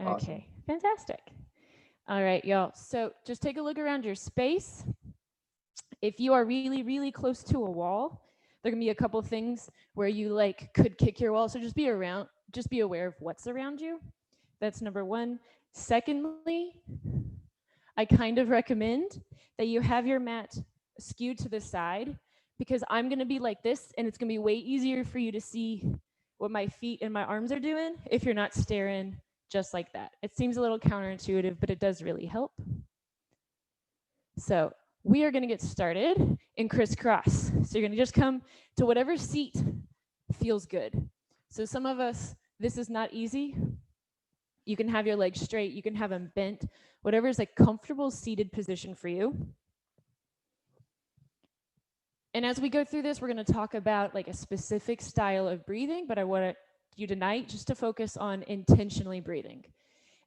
Okay, fantastic. All right, y'all. So just take a look around your space. If you are really, really close to a wall, there can be a couple things where you like could kick your wall. So just be aware of what's around you. That's number one. Secondly, I kind of recommend that you have your mat skewed to the side because I'm gonna be like this and it's gonna be way easier for you to see what my feet and my arms are doing if you're not staring just like that. It seems a little counterintuitive, but it does really help. So we are gonna get started in crisscross. So you're gonna just come to whatever seat feels good. So some of us, this is not easy. You can have your legs straight, you can have them bent, whatever is a comfortable seated position for you. And as we go through this, we're going to talk about like a specific style of breathing, but I want you tonight just to focus on intentionally breathing.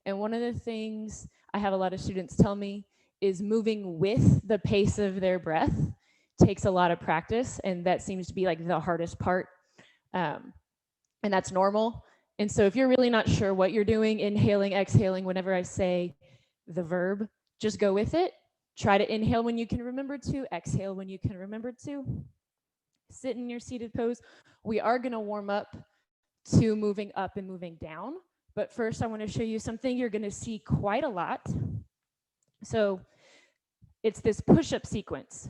And one of the things I have a lot of students tell me is moving with the pace of their breath takes a lot of practice, and that seems to be like the hardest part. And that's normal. And so if you're really not sure what you're doing, inhaling, exhaling, whenever I say the verb, just go with it. Try to inhale when you can remember to, exhale when you can remember to. Sit in your seated pose. We are gonna warm up to moving up and moving down. But first I wanna show you something you're gonna see quite a lot. So it's this push-up sequence.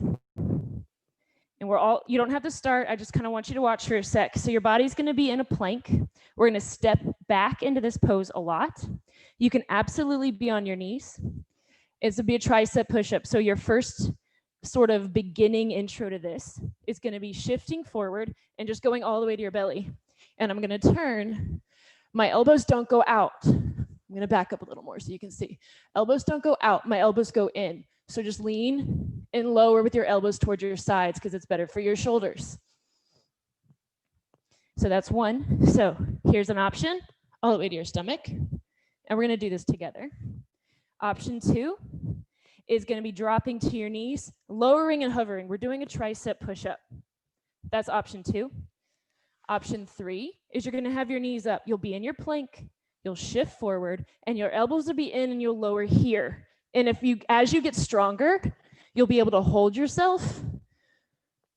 And you don't have to start, I just kind of want you to watch for a sec. So your body's gonna be in a plank. We're gonna step back into this pose a lot. You can absolutely be on your knees. It's to be a tricep push-up. So your first sort of beginning intro to this is gonna be shifting forward and just going all the way to your belly. And I'm gonna turn, my elbows don't go out. I'm gonna back up a little more so you can see. Elbows don't go out, my elbows go in. So just lean and lower with your elbows towards your sides because it's better for your shoulders. So that's one. So here's an option, all the way to your stomach. And we're gonna do this together. Option two is gonna be dropping to your knees, lowering and hovering. We're doing a tricep push-up. That's option two. Option three is you're gonna have your knees up. You'll be in your plank, you'll shift forward, and your elbows will be in and you'll lower here. And as you get stronger, you'll be able to hold yourself.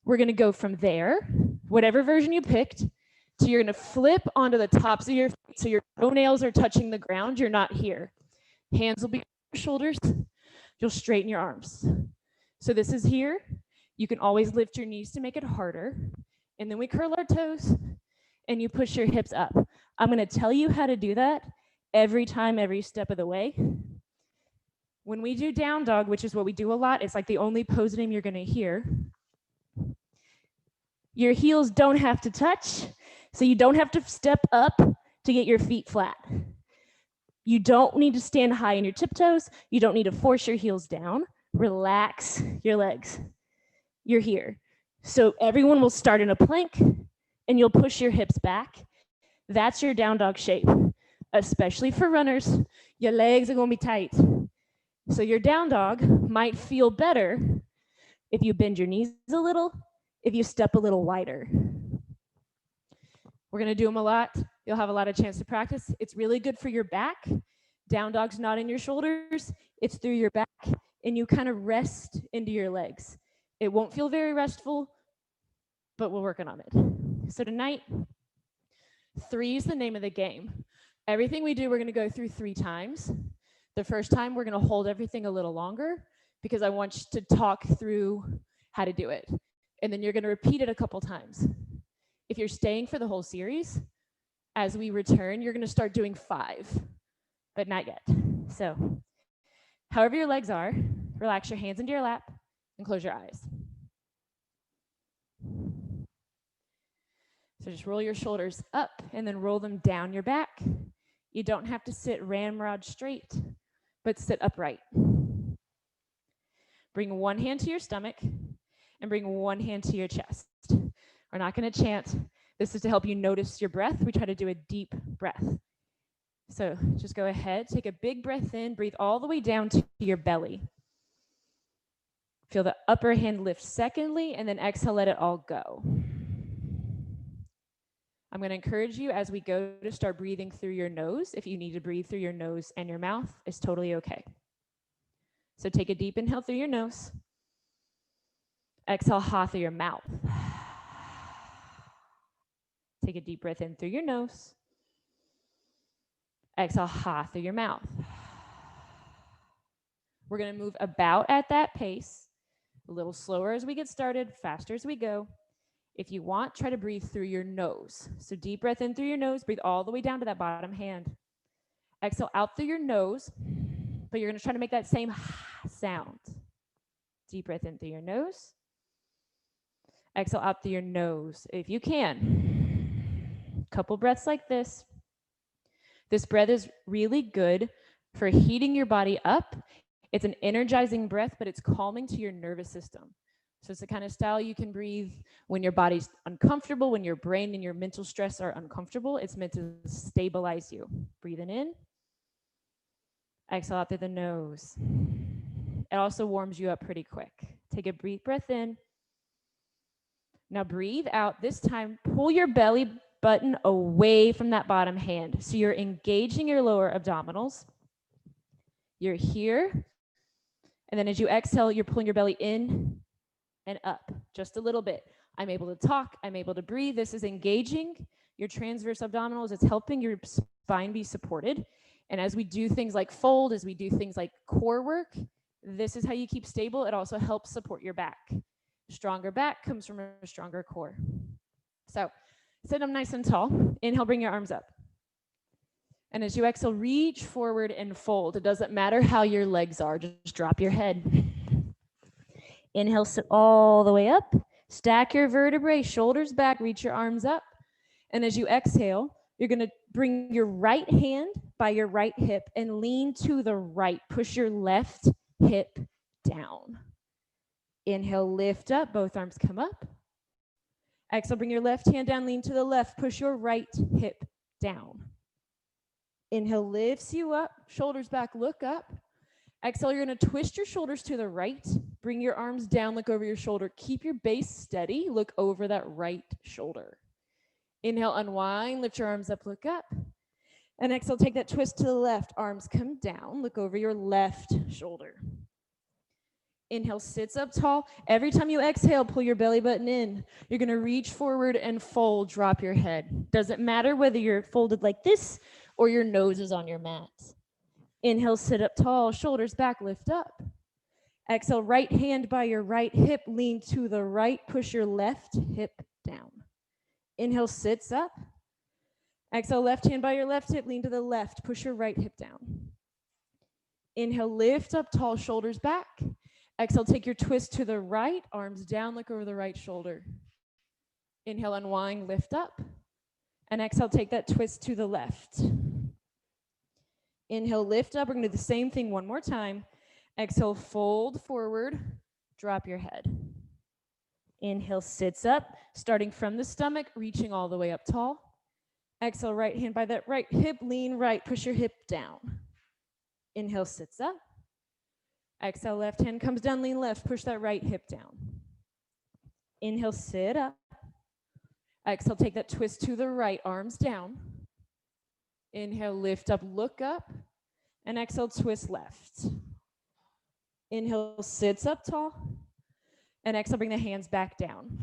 We're gonna go from there, whatever version you picked, to you're gonna flip onto the tops of your feet so your toenails are touching the ground, you're not here. Hands will be on your shoulders, you'll straighten your arms. So this is here. You can always lift your knees to make it harder. And then we curl our toes and you push your hips up. I'm gonna tell you how to do that every time, every step of the way. When we do down dog, which is what we do a lot, it's like the only pose name you're gonna hear. Your heels don't have to touch, so you don't have to step up to get your feet flat. You don't need to stand high in your tiptoes. You don't need to force your heels down. Relax your legs. You're here. So everyone will start in a plank and you'll push your hips back. That's your down dog shape, especially for runners. Your legs are gonna be tight. So your down dog might feel better if you bend your knees a little, if you step a little wider. We're gonna do them a lot. You'll have a lot of chance to practice. It's really good for your back. Down dog's not in your shoulders, it's through your back, and you kind of rest into your legs. It won't feel very restful, but we're working on it. So tonight, 3 is the name of the game. Everything we do, we're gonna go through 3 times. The first time, we're gonna hold everything a little longer because I want you to talk through how to do it. And then you're gonna repeat it a couple times. If you're staying for the whole series, as we return, you're gonna start doing 5, but not yet. So, however your legs are, relax your hands into your lap and close your eyes. So just roll your shoulders up and then roll them down your back. You don't have to sit ramrod straight, but sit upright. Bring one hand to your stomach and bring one hand to your chest. We're not gonna chant. This is to help you notice your breath. We try to do a deep breath. So just go ahead, take a big breath in, breathe all the way down to your belly. Feel the upper hand lift secondly, and then exhale, let it all go. I'm going to encourage you as we go to start breathing through your nose. If you need to breathe through your nose and your mouth, it's totally okay. So take a deep inhale through your nose. Exhale, ha through your mouth. Take a deep breath in through your nose. Exhale, ha through your mouth. We're going to move about at that pace, a little slower as we get started, faster as we go. If you want, try to breathe through your nose. So deep breath in through your nose, breathe all the way down to that bottom hand. Exhale out through your nose, but you're going to try to make that same sound. Deep breath in through your nose. Exhale out through your nose, if you can. Couple breaths like this. This breath is really good for heating your body up. It's an energizing breath, but it's calming to your nervous system. So it's the kind of style you can breathe when your body's uncomfortable, when your brain and your mental stress are uncomfortable. It's meant to stabilize you. Breathing in. Exhale out through the nose. It also warms you up pretty quick. Take a deep breath in. Now breathe out. This time, pull your belly button away from that bottom hand. So you're engaging your lower abdominals. You're here. And then as you exhale, you're pulling your belly in and up just a little bit. I'm able to talk. I'm able to breathe. This is engaging your transverse abdominals. It's helping your spine be supported. And as we do things like fold, as we do things like core work, this is how you keep stable. It also helps support your back. Stronger back comes from a stronger core. So sit up nice and tall. Inhale, bring your arms up. And as you exhale, reach forward and fold. It doesn't matter how your legs are, just drop your head. Inhale, sit all the way up. Stack your vertebrae, shoulders back, reach your arms up. And as you exhale, you're going to bring your right hand by your right hip and lean to the right. Push your left hip down. Inhale, lift up, both arms come up. Exhale, bring your left hand down, lean to the left, push your right hip down. Inhale, lifts you up, shoulders back, look up. Exhale, you're going to twist your shoulders to the right, bring your arms down, look over your shoulder. Keep your base steady, look over that right shoulder. Inhale, unwind, lift your arms up, look up. And exhale, take that twist to the left, arms come down, look over your left shoulder. Inhale, sits up tall. Every time you exhale, pull your belly button in. You're going to reach forward and fold, drop your head. Doesn't matter whether you're folded like this or your nose is on your mat. Inhale, sit up tall, shoulders back, lift up. Exhale, right hand by your right hip, lean to the right, push your left hip down. Inhale, sits up. Exhale, left hand by your left hip, lean to the left, push your right hip down. Inhale, lift up tall, shoulders back. Exhale, take your twist to the right, arms down, look over the right shoulder. Inhale, unwind, lift up. And exhale, take that twist to the left. Inhale, lift up. We're going to do the same thing one more time. Exhale, fold forward, drop your head. Inhale, sits up, starting from the stomach, reaching all the way up tall. Exhale, right hand by that right hip, lean right, push your hip down. Inhale, sits up. Exhale, left hand comes down, lean left, push that right hip down. Inhale, sit up. Exhale, take that twist to the right, arms down. Inhale, lift up, look up. And exhale, twist left. Inhale, sits up tall. And exhale, bring the hands back down.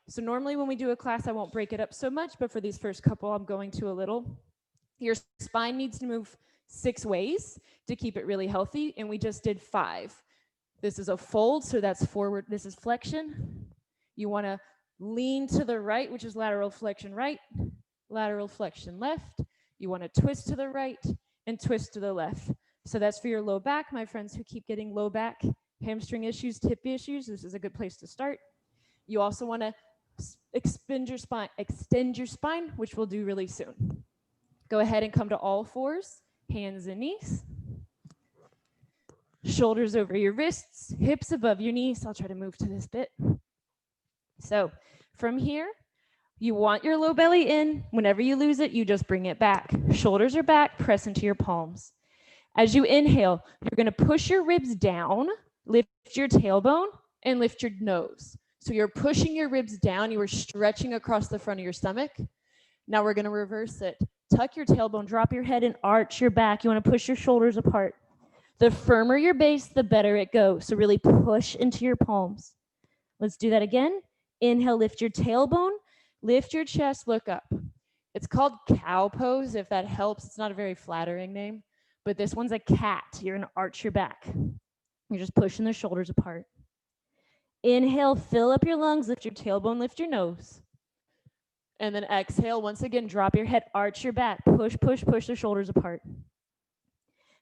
So normally when we do a class, I won't break it up so much, but for these first couple, I'm going to a little. Your spine needs to move 6 ways to keep it really healthy, and we just did 5. This is a fold, so that's forward. This is flexion. You want to lean to the right, which is lateral flexion right, lateral flexion left. You want to twist to the right and twist to the left. So that's for your low back, my friends who keep getting low back, hamstring issues, hip issues. This is a good place to start. You also want to extend your spine, which we'll do really soon. Go ahead and come to all fours, hands and knees. Shoulders over your wrists, hips above your knees. I'll try to move to this bit. So from here, you want your low belly in. Whenever you lose it, you just bring it back. Shoulders are back, press into your palms. As you inhale, you're going to push your ribs down, lift your tailbone, and lift your nose. So you're pushing your ribs down. You are stretching across the front of your stomach. Now we're going to reverse it. Tuck your tailbone, drop your head, and arch your back. You want to push your shoulders apart. The firmer your base, the better it goes. So really push into your palms. Let's do that again. Inhale, lift your tailbone, lift your chest, look up. It's called cow pose, if that helps. It's not a very flattering name, but this one's a cat. You're going to arch your back. You're just pushing the shoulders apart. Inhale, fill up your lungs, lift your tailbone, lift your nose. And then exhale, once again, drop your head, arch your back, push, push, push the shoulders apart.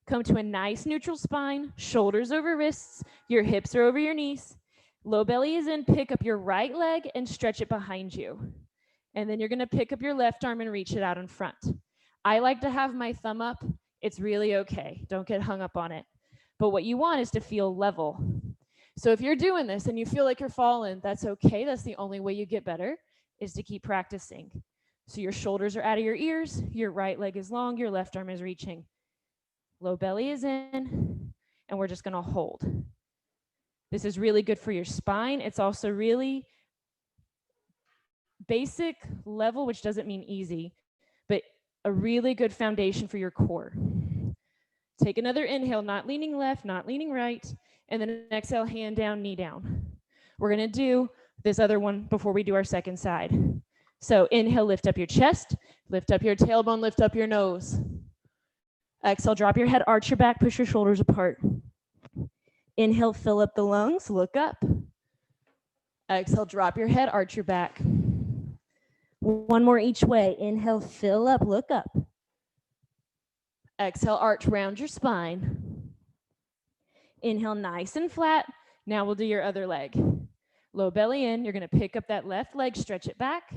Come to a nice neutral spine, shoulders over wrists, your hips are over your knees. Low belly is in, pick up your right leg and stretch it behind you. And then you're gonna pick up your left arm and reach it out in front. I like to have my thumb up. It's really okay, don't get hung up on it. But what you want is to feel level. So if you're doing this and you feel like you're falling, that's okay. That's the only way you get better, is to keep practicing. So your shoulders are out of your ears, your right leg is long, your left arm is reaching. Low belly is in, and we're just gonna hold. This is really good for your spine. It's also really basic level, which doesn't mean easy, but a really good foundation for your core. Take another inhale, not leaning left, not leaning right, and then exhale, hand down, knee down. We're gonna do this other one before we do our second side. So inhale, lift up your chest, lift up your tailbone, lift up your nose. Exhale, drop your head, arch your back, push your shoulders apart. Inhale, fill up the lungs, look up. Exhale, drop your head, arch your back. One more each way. Inhale, fill up, look up. Exhale, arch, round your spine. Inhale, nice and flat. Now we'll do your other leg. Low belly in, you're gonna pick up that left leg, stretch it back,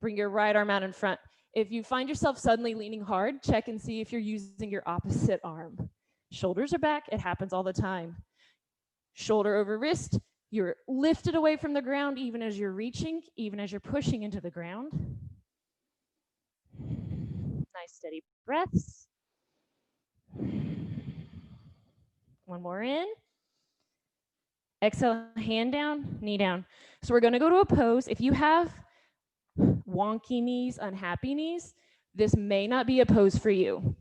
bring your right arm out in front. If you find yourself suddenly leaning hard, check and see if you're using your opposite arm. Shoulders are back, it happens all the time. Shoulder over wrist, you're lifted away from the ground even as you're reaching, even as you're pushing into the ground. Nice steady breaths. One more in. Exhale, hand down, knee down. So we're gonna go to a pose. If you have wonky knees, unhappy knees, this may not be a pose for you,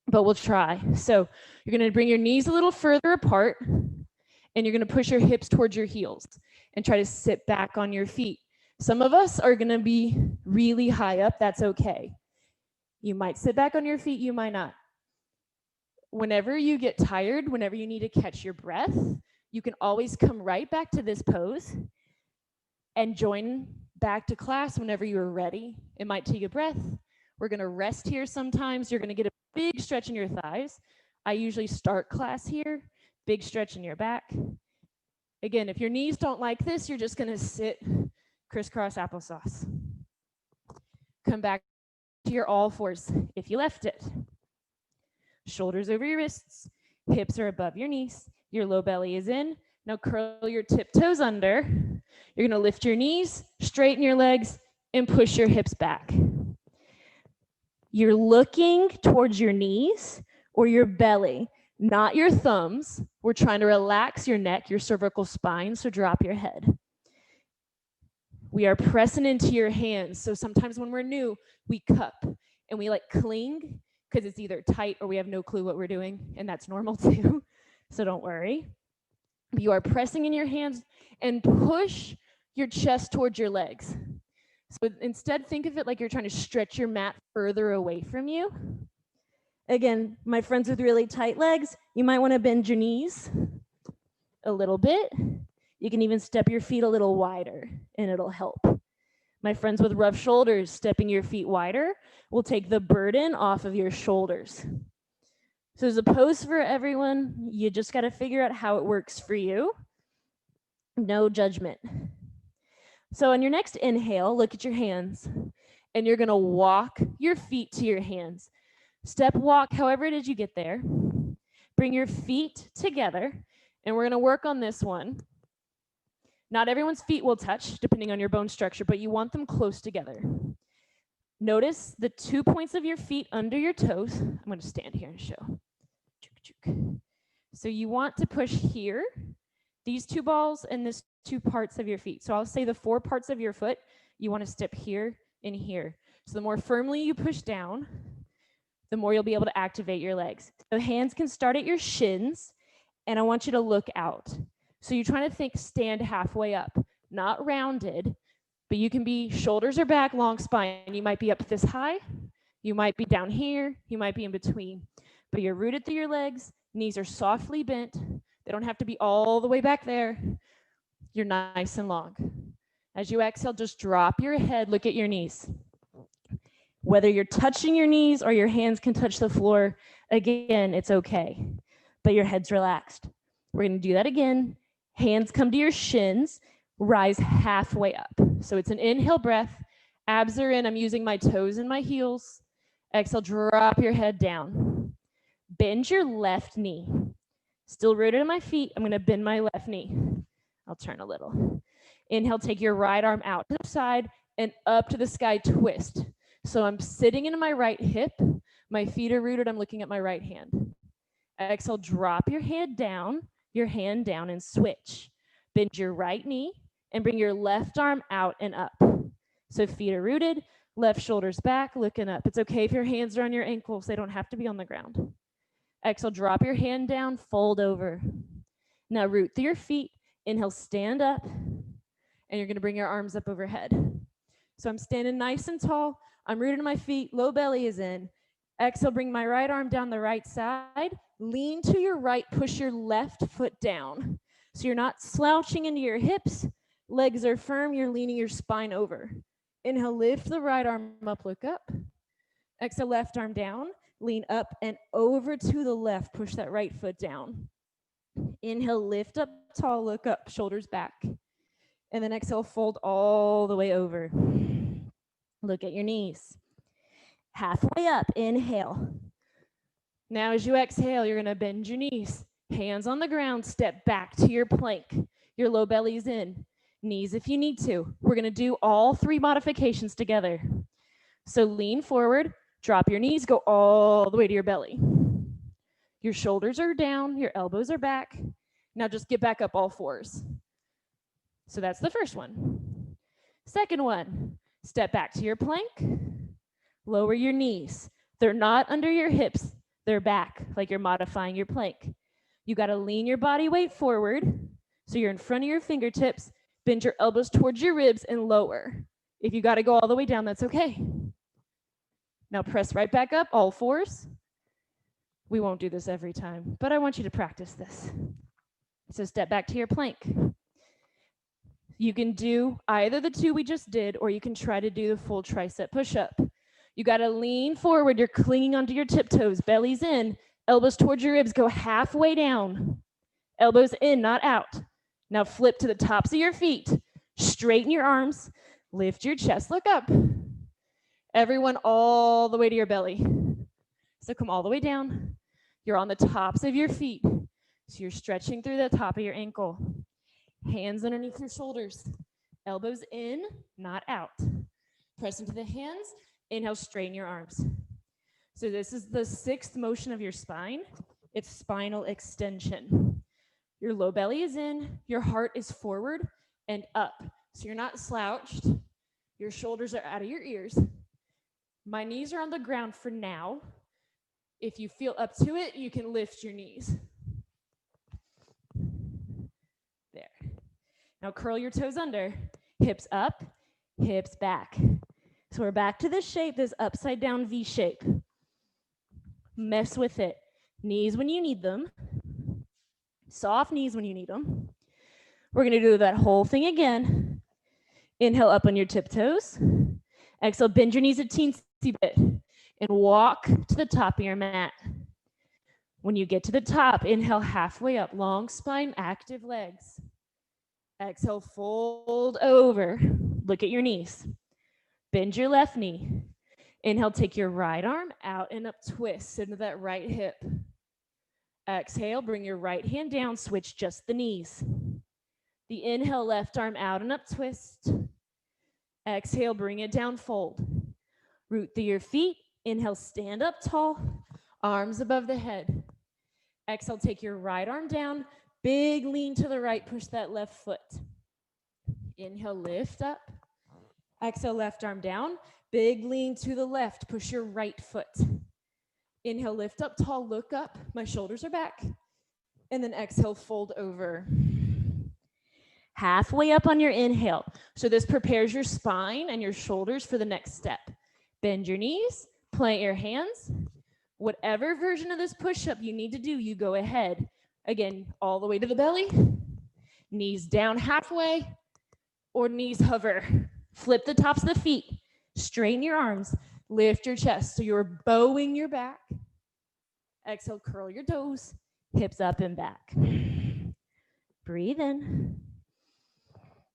but we'll try. So you're gonna bring your knees a little further apart, and you're gonna push your hips towards your heels and try to sit back on your feet. Some of us are gonna be really high up, that's okay. You might sit back on your feet, you might not. Whenever you get tired, whenever you need to catch your breath, you can always come right back to this pose and join back to class whenever you're ready. It might take a breath. We're gonna rest here sometimes. You're gonna get a big stretch in your thighs. I usually start class here, big stretch in your back. Again, if your knees don't like this, you're just gonna sit crisscross applesauce. Come back to your all fours if you left it. Shoulders over your wrists, hips are above your knees, your low belly is in. Now curl your tiptoes under. You're gonna lift your knees, straighten your legs, and push your hips back. You're looking towards your knees or your belly, not your thumbs. We're trying to relax your neck, your cervical spine, so drop your head. We are pressing into your hands. So sometimes when we're new, we cup and we like cling because it's either tight or we have no clue what we're doing, and that's normal too, so don't worry. You are pressing in your hands and push your chest towards your legs. So instead, think of it like you're trying to stretch your mat further away from you. Again, my friends with really tight legs, you might want to bend your knees a little bit. You can even step your feet a little wider, and it'll help. My friends with rough shoulders, stepping your feet wider will take the burden off of your shoulders. So there's a pose for everyone. You just got to figure out how it works for you. No judgment. So on your next inhale, look at your hands, and you're going to walk your feet to your hands. Step walk, however it is you get there. Bring your feet together, and we're going to work on this one. Not everyone's feet will touch, depending on your bone structure, but you want them close together. Notice the 2 points of your feet under your toes. I'm going to stand here and show. So you want to push here, these two balls, and this 2 parts of your feet. So I'll say the 4 parts of your foot, you want to step here and here. So the more firmly you push down, the more you'll be able to activate your legs. So hands can start at your shins, and I want you to look out. So you're trying to think stand halfway up, not rounded, but you can be shoulders are back, long spine. You might be up this high, you might be down here, you might be in between, but you're rooted through your legs, knees are softly bent. They don't have to be all the way back there. You're nice and long. As you exhale, just drop your head, look at your knees. Whether you're touching your knees or your hands can touch the floor, again, it's okay, but your head's relaxed. We're gonna do that again. Hands come to your shins, rise halfway up. So it's an inhale breath, abs are in, I'm using my toes and my heels. Exhale, drop your head down. Bend your left knee. Still rooted in my feet, I'm gonna bend my left knee. I'll turn a little. Inhale, take your right arm out to the side and up to the sky, twist. So I'm sitting into my right hip, my feet are rooted, I'm looking at my right hand. Exhale, drop your hand down and switch. Bend your right knee and bring your left arm out and up. So feet are rooted, left shoulder's back, looking up. It's okay if your hands are on your ankles, they don't have to be on the ground. Exhale, drop your hand down, fold over. Now root through your feet, inhale, stand up, and you're gonna bring your arms up overhead. So I'm standing nice and tall, I'm rooted in my feet, low belly is in. Exhale, bring my right arm down the right side, lean to your right, push your left foot down. So you're not slouching into your hips, legs are firm, you're leaning your spine over. Inhale, lift the right arm up, look up. Exhale, left arm down, lean up and over to the left, push that right foot down. Inhale, lift up tall, look up, shoulders back. And then exhale, fold all the way over. Look at your knees. Halfway up, inhale. Now as you exhale, you're gonna bend your knees. Hands on the ground, step back to your plank. Your low belly's in. Knees if you need to. We're gonna do all three modifications together. So lean forward, drop your knees, go all the way to your belly. Your shoulders are down, your elbows are back. Now just get back up all fours. So that's the first one. Second one, step back to your plank, lower your knees. They're not under your hips, they're back, like you're modifying your plank. You gotta lean your body weight forward, so you're in front of your fingertips, bend your elbows towards your ribs and lower. If you gotta go all the way down, that's okay. Now press right back up, all fours. We won't do this every time, but I want you to practice this. So step back to your plank. You can do either the two we just did, or you can try to do the full tricep push-up. You gotta lean forward, you're clinging onto your tiptoes, belly's in, elbows towards your ribs, go halfway down. Elbows in, not out. Now flip to the tops of your feet, straighten your arms, lift your chest, look up. Everyone all the way to your belly. So come all the way down. You're on the tops of your feet. So you're stretching through the top of your ankle. Hands underneath your shoulders, elbows in, not out. Press into the hands, inhale, straighten your arms. So this is the sixth motion of your spine. It's spinal extension. Your low belly is in, your heart is forward and up. So you're not slouched, your shoulders are out of your ears. My knees are on the ground for now. If you feel up to it, you can lift your knees. There. Now curl your toes under, hips up, hips back. So we're back to this shape, this upside down V shape. Mess with it. Knees when you need them. Soft knees when you need them. We're gonna do that whole thing again. Inhale up on your tiptoes. Exhale, bend your knees a teensy bit and walk to the top of your mat. When you get to the top, inhale halfway up, long spine, active legs. Exhale, fold over. Look at your knees. Bend your left knee. Inhale, take your right arm out and up, twist into that right hip. Exhale, bring your right hand down, switch just the knees. The inhale, left arm out and up, twist. Exhale, bring it down, fold. Root through your feet. Inhale, stand up tall, arms above the head. Exhale, take your right arm down, big lean to the right, push that left foot. Inhale, lift up. Exhale, left arm down, Big lean to the left, push your right foot. Inhale, lift up tall, look up, my shoulders are back. And then exhale, fold over. Halfway up on your inhale. So this prepares your spine and your shoulders for the next step. Bend your knees, plant your hands. Whatever version of this push-up you need to do, you go ahead. Again, all the way to the belly, knees down halfway, or knees hover. Flip the tops of the feet, straighten your arms, lift your chest. So you're bowing your back. Exhale, curl your toes, hips up and back. Breathe in.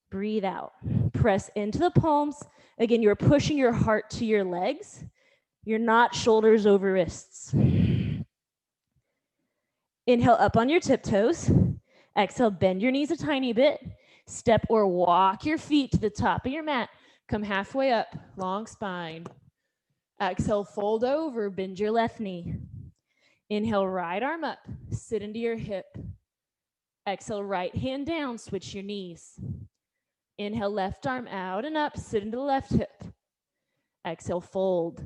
Breathe out. Press into the palms. Again, you're pushing your heart to your legs. You're not shoulders over wrists. Inhale up on your tiptoes. Exhale, bend your knees a tiny bit. Step or walk your feet to the top of your mat. Come halfway up, long spine. Exhale, fold over, bend your left knee. Inhale, right arm up, sit into your hip. Exhale, right hand down, switch your knees. Inhale, left arm out and up, sit into the left hip. Exhale, fold.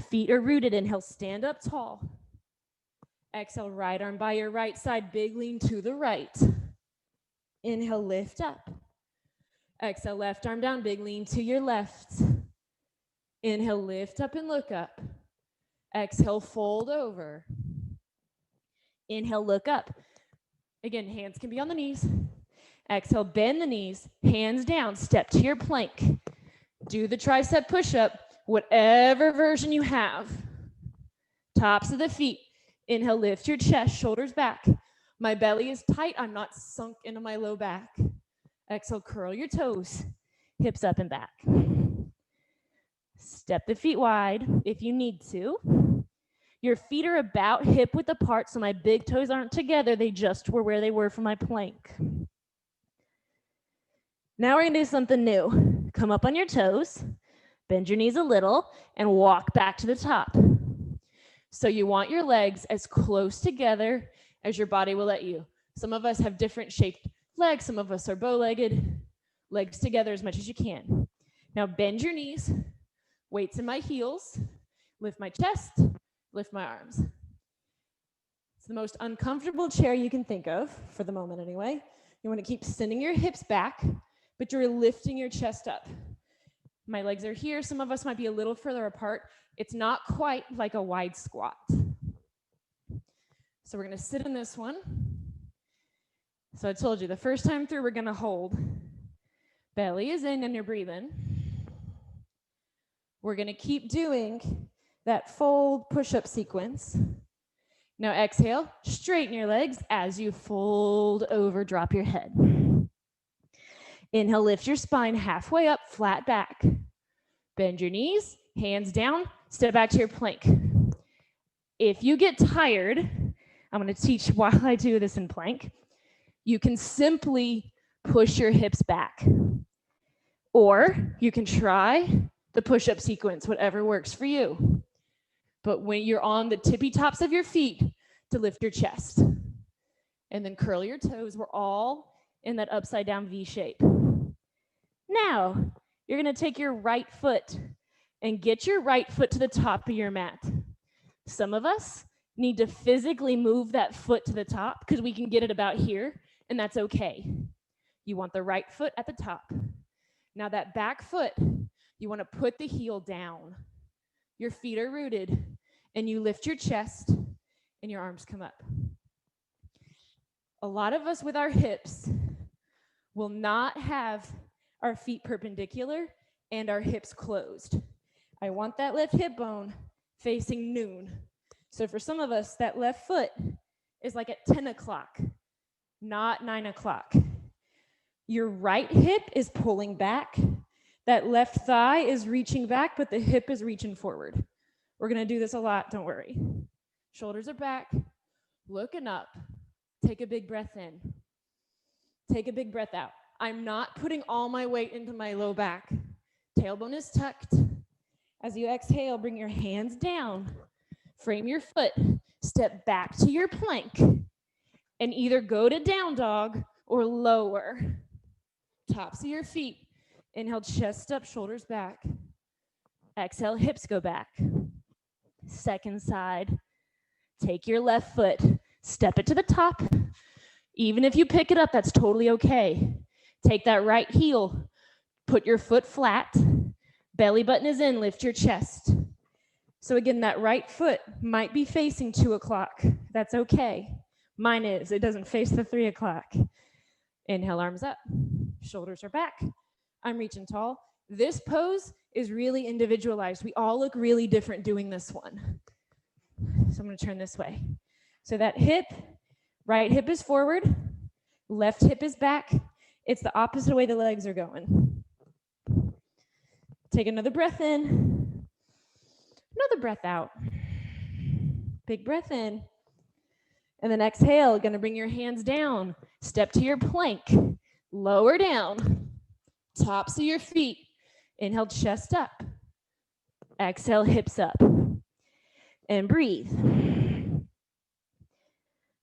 Feet are rooted. Inhale, stand up tall. Exhale, right arm by your right side, big lean to the right. Inhale, lift up. Exhale, left arm down, big lean to your left. Inhale, lift up and look up. Exhale, fold over. Inhale, look up. Again, hands can be on the knees. Exhale, bend the knees, hands down, step to your plank. Do the tricep push-up, whatever version you have. Tops of the feet. Inhale, lift your chest, shoulders back. My belly is tight, I'm not sunk into my low back. Exhale, curl your toes, hips up and back. Step the feet wide if you need to. Your feet are about hip width apart, so my big toes aren't together, they just were where they were for my plank. Now we're gonna do something new. Come up on your toes, bend your knees a little, and walk back to the top. So you want your legs as close together as your body will let you. Some of us have different shaped legs, some of us are bow-legged. Legs together as much as you can. Now bend your knees, weights in my heels, lift my chest, lift my arms. It's the most uncomfortable chair you can think of, for the moment anyway. You want to keep sending your hips back, but you're lifting your chest up. My legs are here. Some of us might be a little further apart. It's not quite like a wide squat. So we're going to sit in this one. So I told you, the first time through, we're going to hold. Belly is in and you're breathing. We're going to keep doing that fold push-up sequence. Now exhale, straighten your legs as you fold over, drop your head. Inhale, lift your spine halfway up, flat back. Bend your knees, hands down, step back to your plank. If you get tired, I'm going to teach while I do this in plank. You can simply push your hips back. Or you can try the push-up sequence, whatever works for you. But when you're on the tippy tops of your feet, to lift your chest. And then curl your toes. We're all in that upside down V shape. Now, you're going to take your right foot and get your right foot to the top of your mat. Some of us need to physically move that foot to the top because we can get it about here, and that's okay. You want the right foot at the top. Now that back foot, you want to put the heel down. Your feet are rooted, and you lift your chest, and your arms come up. A lot of us with our hips will not have our feet perpendicular and our hips closed. I want that left hip bone facing noon. So for some of us, that left foot is like at 10 o'clock, not 9 o'clock. Your right hip is pulling back. That left thigh is reaching back, but the hip is reaching forward. We're going to do this a lot, don't worry. Shoulders are back, looking up. Take a big breath in. Take a big breath out. I'm not putting all my weight into my low back. Tailbone is tucked. As you exhale, bring your hands down. Frame your foot. Step back to your plank. And either go to down dog or lower. Tops of your feet. Inhale, chest up, shoulders back. Exhale, hips go back. Second side. Take your left foot, step it to the top. Even if you pick it up, that's totally okay. Take that right heel, put your foot flat, belly button is in, lift your chest. So again, that right foot might be facing 2 o'clock. That's okay. Mine is, it doesn't face the 3 o'clock. Inhale, arms up, shoulders are back. I'm reaching tall. This pose is really individualized. We all look really different doing this one. So I'm gonna turn this way. So that hip, right hip is forward, left hip is back. It's the opposite way the legs are going. Take another breath in, another breath out. Big breath in. And then exhale, gonna bring your hands down. Step to your plank, lower down. Tops of your feet. Inhale, chest up. Exhale, hips up. And breathe.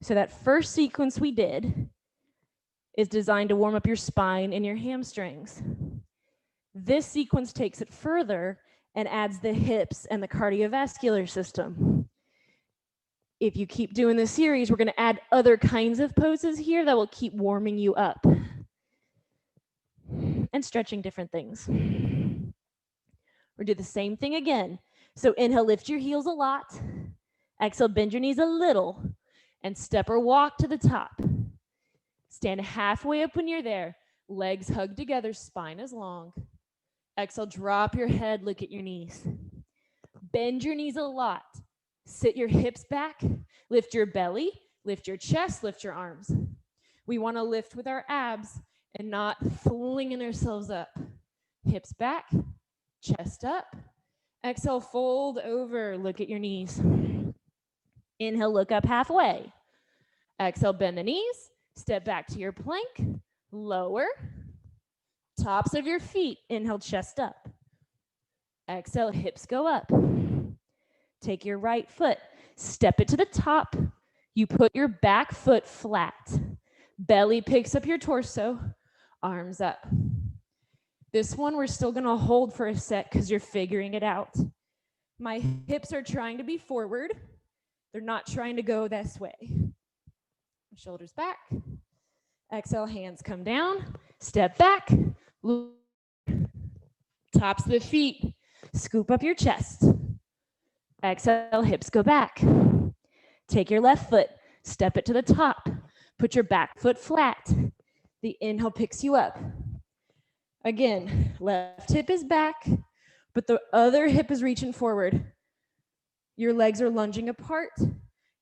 So that first sequence we did is designed to warm up your spine and your hamstrings. This sequence takes it further and adds the hips and the cardiovascular system. If you keep doing this series, we're going to add other kinds of poses here that will keep warming you up and stretching different things. We'll do the same thing again. So inhale, lift your heels a lot. Exhale, bend your knees a little and step or walk to the top. Stand halfway up when you're there. Legs hug together, spine is long. Exhale, drop your head, look at your knees. Bend your knees a lot. Sit your hips back, lift your belly, lift your chest, lift your arms. We want to lift with our abs and not flinging ourselves up. Hips back, chest up. Exhale, fold over, look at your knees. Inhale, look up halfway. Exhale, bend the knees, step back to your plank, lower. Tops of your feet, inhale, chest up. Exhale, hips go up. Take your right foot, step it to the top. You put your back foot flat. Belly picks up your torso, arms up. This one we're still gonna hold for a sec because you're figuring it out. My hips are trying to be forward. They're not trying to go this way. Shoulders back. Exhale, hands come down. Step back. Tops of the feet. Scoop up your chest. Exhale, hips go back. Take your left foot, step it to the top. Put your back foot flat. The inhale picks you up. Again, left hip is back, but the other hip is reaching forward. Your legs are lunging apart.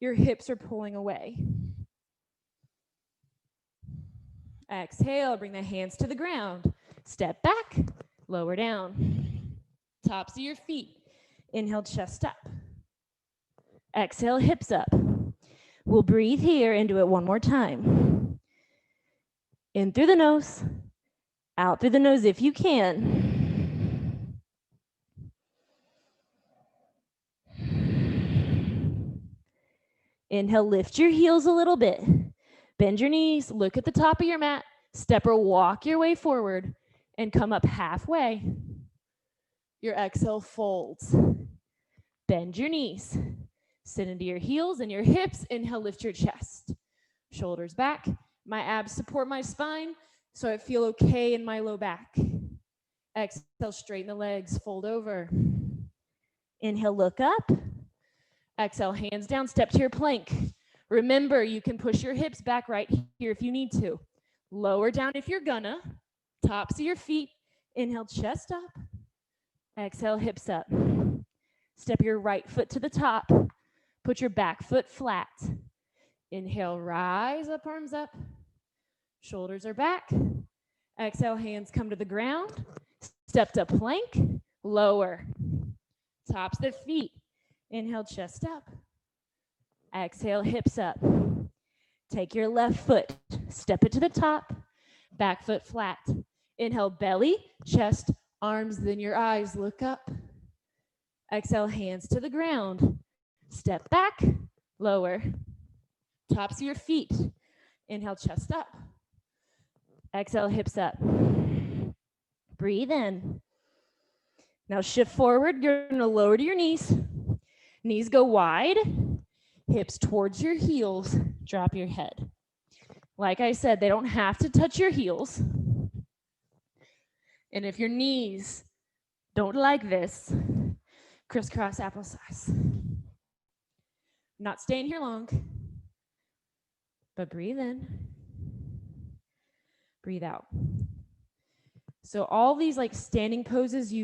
Your hips are pulling away. Exhale, bring the hands to the ground. Step back, lower down. Tops of your feet. Inhale, chest up. Exhale, hips up. We'll breathe here and do it one more time. In through the nose, out through the nose if you can. Inhale, lift your heels a little bit. Bend your knees, look at the top of your mat, step or walk your way forward and come up halfway. Your exhale folds. Bend your knees. Sit into your heels and your hips. Inhale, lift your chest. Shoulders back. My abs support my spine, so I feel okay in my low back. Exhale, straighten the legs, fold over. Inhale, look up. Exhale, hands down, step to your plank. Remember, you can push your hips back right here if you need to. Lower down if you're gonna. Tops of your feet. Inhale, chest up. Exhale, hips up. Step your right foot to the top. Put your back foot flat. Inhale, rise up, arms up. Shoulders are back. Exhale, hands come to the ground. Step to plank, lower. Tops of the feet. Inhale, chest up. Exhale, hips up. Take your left foot, step it to the top. Back foot flat. Inhale, belly, chest, arms, then your eyes look up. Exhale, hands to the ground. Step back, lower. Tops of your feet. Inhale, chest up. Exhale, hips up. Breathe in. Now shift forward. You're going to lower to your knees. Knees go wide. Hips towards your heels. Drop your head. Like I said, they don't have to touch your heels. And if your knees don't like this, crisscross applesauce. Not staying here long, but breathe in, breathe out. So all these like standing poses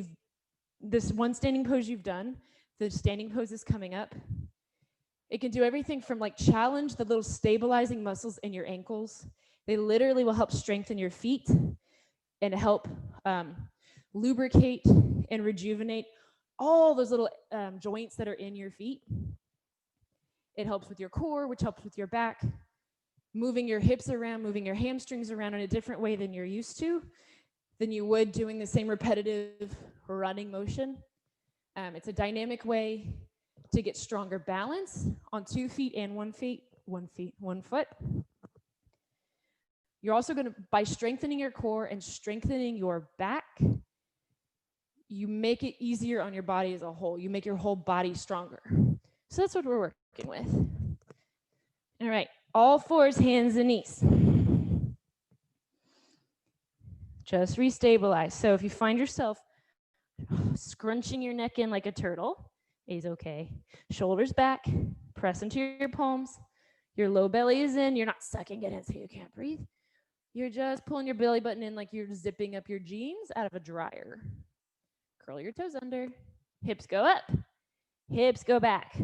this one standing pose you've done, the standing poses coming up, it can do everything from like challenge the little stabilizing muscles in your ankles. They literally will help strengthen your feet and help lubricate and rejuvenate all those little joints that are in your feet. It helps with your core, which helps with your back, moving your hips around, moving your hamstrings around in a different way than you're used to, than you would doing the same repetitive running motion. It's a dynamic way to get stronger balance on 2 feet and 1 foot. You're also going to, by strengthening your core and strengthening your back, you make it easier on your body as a whole. You make your whole body stronger. So that's what we're working with. All right, all fours, hands and knees. Just restabilize. So if you find yourself scrunching your neck in like a turtle, is okay. Shoulders back, press into your palms. Your low belly is in. You're not sucking it in so you can't breathe. You're just pulling your belly button in like you're zipping up your jeans out of a dryer. Curl your toes under. Hips go up. Hips go back.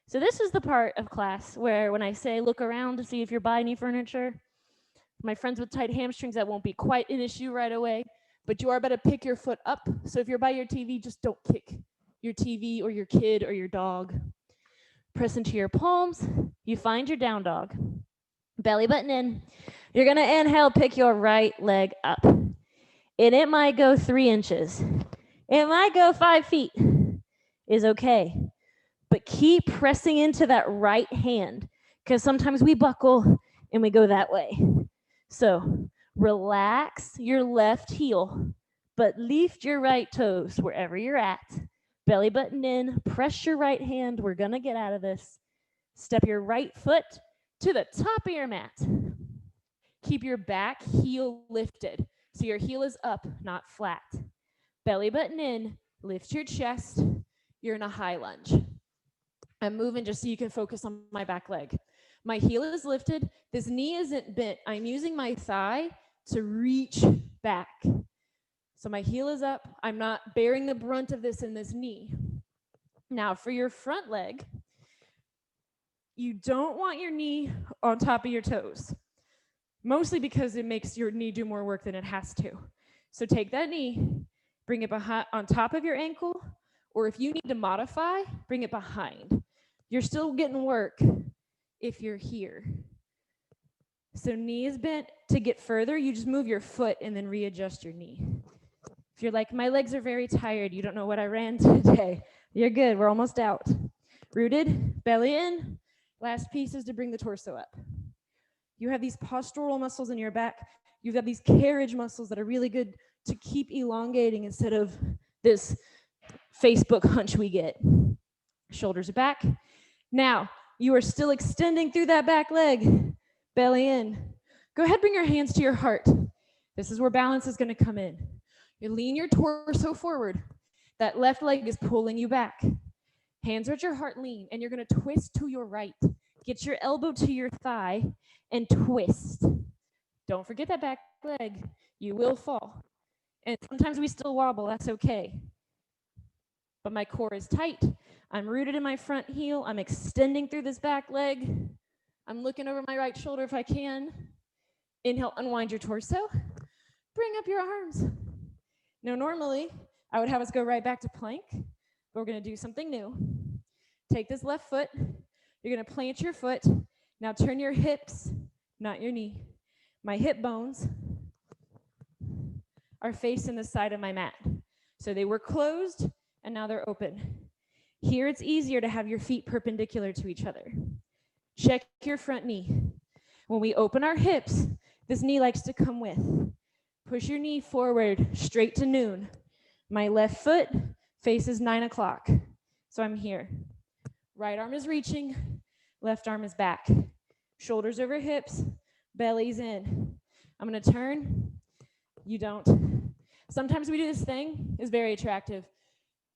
So this is the part of class where when I say look around to see if you're buying any furniture, my friends with tight hamstrings, that won't be quite an issue right away, but you are about to pick your foot up. So if you're by your TV, just don't kick your TV or your kid or your dog. Press into your palms. You find your down dog. Belly button in. You're going to inhale, pick your right leg up. And it might go 3 inches. It might go 5 feet. Is okay. But keep pressing into that right hand because sometimes we buckle and we go that way. So relax your left heel, but lift your right toes wherever you're at. Belly button in, press your right hand. We're going to get out of this. Step your right foot to the top of your mat. Keep your back heel lifted. So your heel is up, not flat. Belly button in, lift your chest. You're in a high lunge. I'm moving just so you can focus on my back leg. My heel is lifted. This knee isn't bent. I'm using my thigh to reach back. So my heel is up. I'm not bearing the brunt of this in this knee. Now for your front leg, you don't want your knee on top of your toes, mostly because it makes your knee do more work than it has to. So take that knee, bring it behind, on top of your ankle, or if you need to modify, bring it behind. You're still getting work if you're here. So knee is bent. To get further, you just move your foot and then readjust your knee. If you're like, my legs are very tired, you don't know what I ran today, you're good, we're almost out. Rooted, belly in. Last piece is to bring the torso up. You have these postural muscles in your back. You've got these carriage muscles that are really good to keep elongating instead of this Facebook hunch we get. Shoulders are back. Now, you are still extending through that back leg. Belly in. Go ahead, bring your hands to your heart. This is where balance is going to come in. You lean your torso forward. That left leg is pulling you back. Hands are at your heart, lean, and you're going to twist to your right. Get your elbow to your thigh and twist. Don't forget that back leg. You will fall. And sometimes we still wobble. That's okay. But my core is tight. I'm rooted in my front heel. I'm extending through this back leg. I'm looking over my right shoulder if I can. Inhale, unwind your torso. Bring up your arms. Now, normally, I would have us go right back to plank, but we're going to do something new. Take this left foot. You're going to plant your foot. Now turn your hips, not your knee. My hip bones are facing the side of my mat. So they were closed, and now they're open. Here, it's easier to have your feet perpendicular to each other. Check your front knee. When we open our hips, this knee likes to come with. Push your knee forward, straight to noon. My left foot Face is 9 o'clock. So I'm here. Right arm is reaching, left arm is back. Shoulders over hips, belly's in. I'm gonna turn, you don't. Sometimes we do this thing, it's very attractive.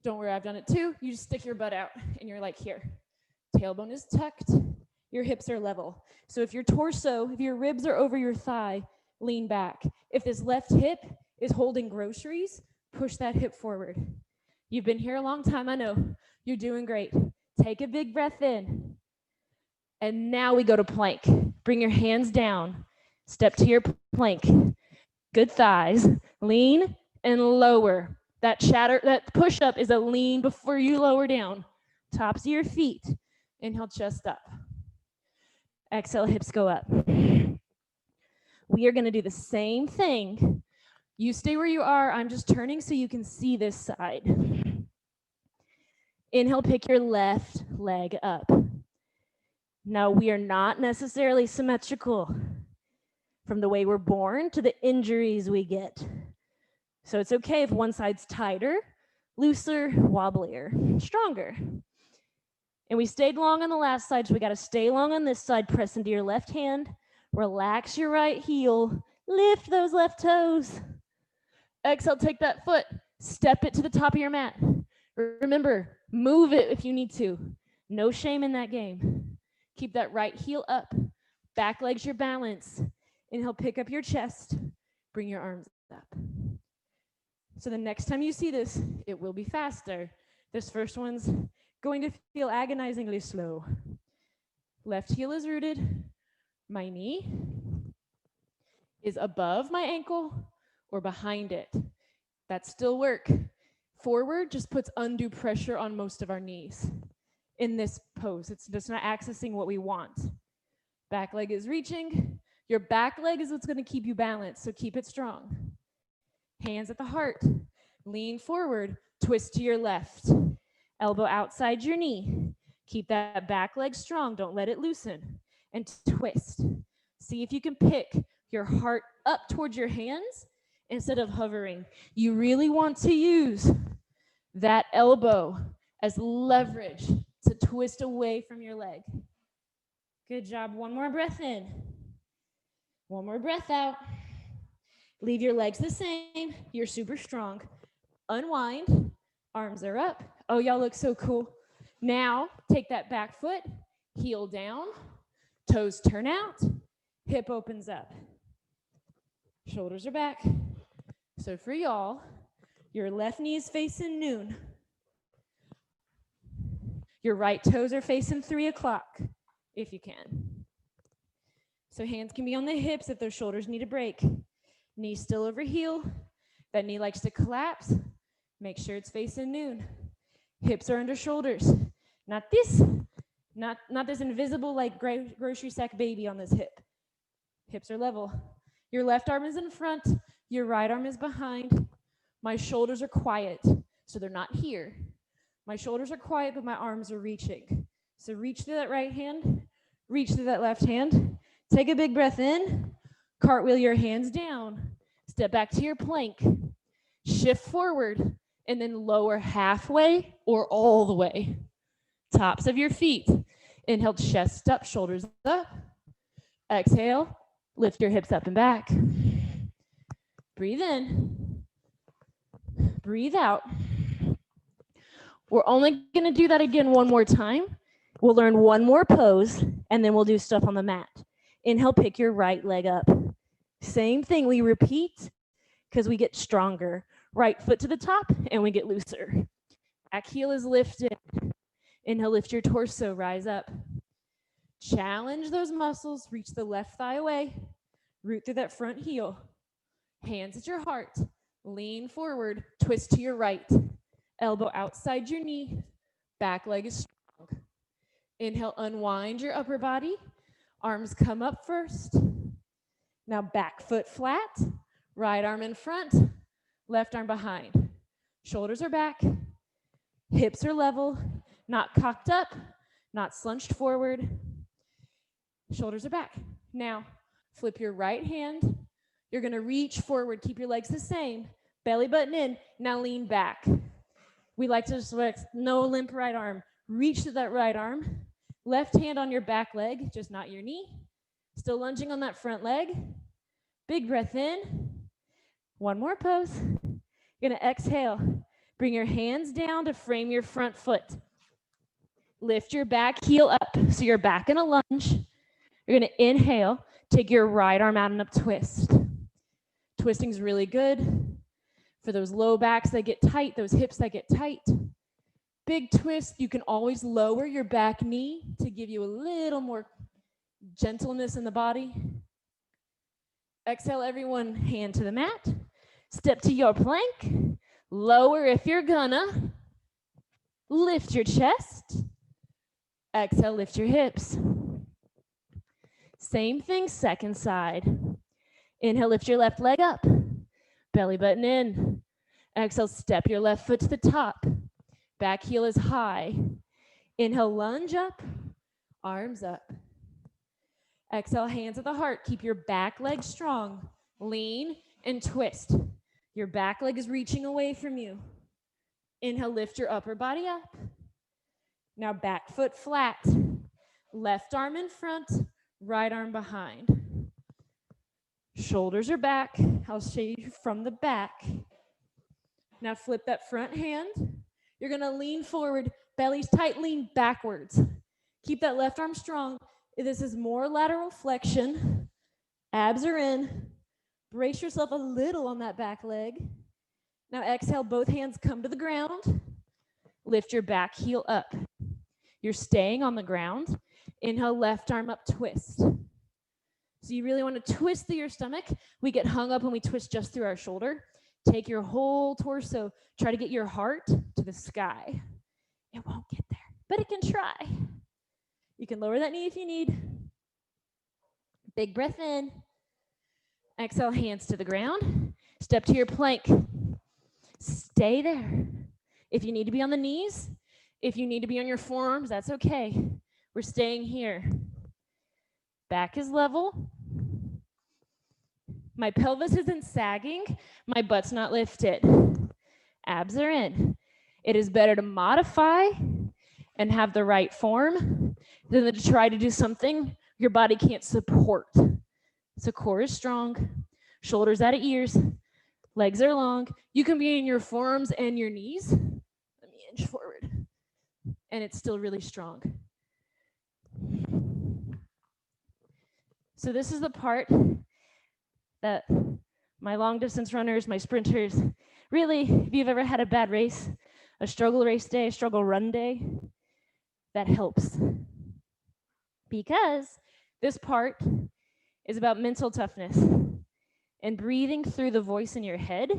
Don't worry, I've done it too. You just stick your butt out and you're like here. Tailbone is tucked, your hips are level. So if your torso, if your ribs are over your thigh, lean back. If this left hip is holding groceries, push that hip forward. You've been here a long time, I know. You're doing great. Take a big breath in. And now we go to plank. Bring your hands down. Step to your plank. Good thighs. Lean and lower. That push-up is a lean before you lower down. Tops of your feet. Inhale, chest up. Exhale, hips go up. We are going to do the same thing. You stay where you are. I'm just turning so you can see this side. Inhale, pick your left leg up. Now, we are not necessarily symmetrical from the way we're born to the injuries we get. So it's okay if one side's tighter, looser, wobblier, stronger. And we stayed long on the last side, so we got to stay long on this side. Press into your left hand. Relax your right heel. Lift those left toes. Exhale, take that foot. Step it to the top of your mat. Remember, move it if you need to. No shame in that game. Keep that right heel up. Back leg's your balance. Inhale, pick up your chest. Bring your arms up. So the next time you see this, it will be faster. This first one's going to feel agonizingly slow. Left heel is rooted. My knee is above my ankle or behind it. That still work. Forward just puts undue pressure on most of our knees in this pose. It's just not accessing what we want. Back leg is reaching. Your back leg is what's going to keep you balanced, so keep it strong. Hands at the heart. Lean forward. Twist to your left. Elbow outside your knee. Keep that back leg strong. Don't let it loosen. And twist. See if you can pick your heart up towards your hands instead of hovering. You really want to use that elbow as leverage to twist away from your leg. Good job. One more breath in. One more breath out. Leave your legs the same. You're super strong. Unwind. Arms are up. Oh, y'all look so cool. Now, take that back foot, heel down, toes turn out, hip opens up. Shoulders are back. So for y'all, your left knee is facing noon. Your right toes are facing 3 o'clock, if you can. So hands can be on the hips if those shoulders need a break. Knee still over heel. That knee likes to collapse. Make sure it's facing noon. Hips are under shoulders. Not this, not this invisible like grocery sack baby on this hip. Hips are level. Your left arm is in front. Your right arm is behind. My shoulders are quiet, so they're not here. My shoulders are quiet, but my arms are reaching. So reach through that right hand, reach through that left hand. Take a big breath in, cartwheel your hands down, step back to your plank, shift forward, and then lower halfway or all the way. Tops of your feet. Inhale, chest up, shoulders up. Exhale, lift your hips up and back. Breathe in. Breathe out. We're only going to do that again one more time. We'll learn one more pose, and then we'll do stuff on the mat. Inhale, pick your right leg up. Same thing, we repeat because we get stronger. Right foot to the top, and we get looser. Back heel is lifted. Inhale, lift your torso, rise up. Challenge those muscles, reach the left thigh away. Root through that front heel. Hands at your heart. Lean forward, twist to your right. Elbow outside your knee. Back leg is strong. Inhale, unwind your upper body. Arms come up first. Now back foot flat. Right arm in front. Left arm behind. Shoulders are back. Hips are level. Not cocked up. Not slunched forward. Shoulders are back. Now flip your right hand. You're going to reach forward. Keep your legs the same. Belly button in. Now lean back. We like to flex, no limp right arm. Reach to that right arm. Left hand on your back leg, just not your knee. Still lunging on that front leg. Big breath in. One more pose. You're gonna exhale. Bring your hands down to frame your front foot. Lift your back heel up. So you're back in a lunge. You're gonna inhale. Take your right arm out and up, twist. Twisting is really good for those low backs that get tight, those hips that get tight. Big twist. You can always lower your back knee to give you a little more gentleness in the body. Exhale, everyone, hand to the mat. Step to your plank. Lower if you're gonna. Lift your chest. Exhale, lift your hips. Same thing, second side. Inhale, lift your left leg up. Belly button in. Exhale, step your left foot to the top. Back heel is high. Inhale, lunge up. Arms up. Exhale, hands at the heart. Keep your back leg strong. Lean and twist. Your back leg is reaching away from you. Inhale, lift your upper body up. Now back foot flat. Left arm in front, right arm behind. Shoulders are back. I'll show you from the back. Now flip that front hand. You're gonna lean forward, belly's tight, lean backwards. Keep that left arm strong. This is more lateral flexion. Abs are in. Brace yourself a little on that back leg. Now exhale, both hands come to the ground. Lift your back heel up. You're staying on the ground. Inhale, left arm up, twist. So you really want to twist through your stomach. We get hung up when we twist just through our shoulder. Take your whole torso. Try to get your heart to the sky. It won't get there, but it can try. You can lower that knee if you need. Big breath in. Exhale, hands to the ground. Step to your plank. Stay there. If you need to be on the knees, if you need to be on your forearms, that's okay. We're staying here. Back is level. My pelvis isn't sagging. My butt's not lifted. Abs are in. It is better to modify and have the right form than to try to do something your body can't support. So core is strong, shoulders out of ears, legs are long. You can be in your forearms and your knees. Let me inch forward. And it's still really strong. So this is the part that my long distance runners, my sprinters, really, if you've ever had a bad race, a struggle race day, a struggle run day, that helps. Because this part is about mental toughness and breathing through the voice in your head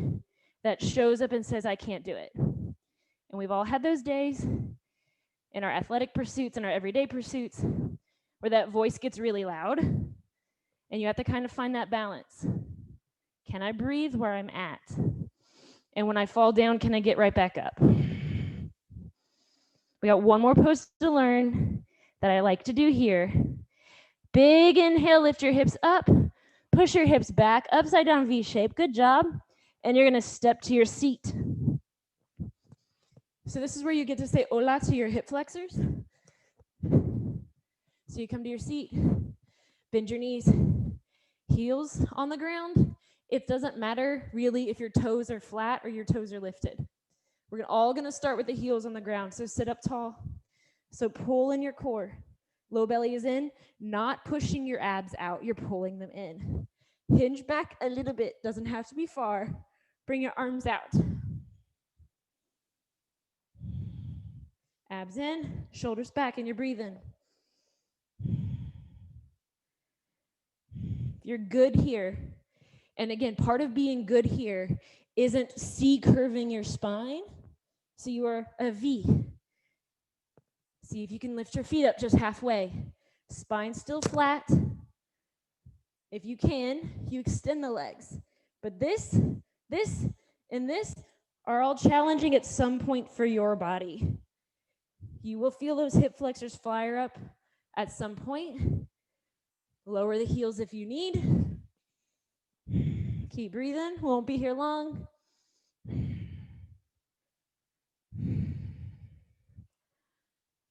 that shows up and says, I can't do it. And we've all had those days in our athletic pursuits and our everyday pursuits where that voice gets really loud and you have to kind of find that balance. Can I breathe where I'm at? And when I fall down, can I get right back up? We got one more pose to learn that I like to do here. Big inhale, lift your hips up, push your hips back, upside down V shape, good job. And you're gonna step to your seat. So this is where you get to say hola to your hip flexors. So you come to your seat, bend your knees, heels on the ground. It doesn't matter really if your toes are flat or your toes are lifted. We're all gonna start with the heels on the ground. So sit up tall. So pull in your core. Low belly is in, not pushing your abs out, you're pulling them in. Hinge back a little bit, doesn't have to be far. Bring your arms out. Abs in, shoulders back, and you're breathing. You're good here. And again, part of being good here isn't C curving your spine. So you are a V. See if you can lift your feet up just halfway. Spine still flat. If you can, you extend the legs. But this, and this are all challenging at some point for your body. You will feel those hip flexors fire up at some point. Lower the heels if you need. Keep breathing, won't be here long.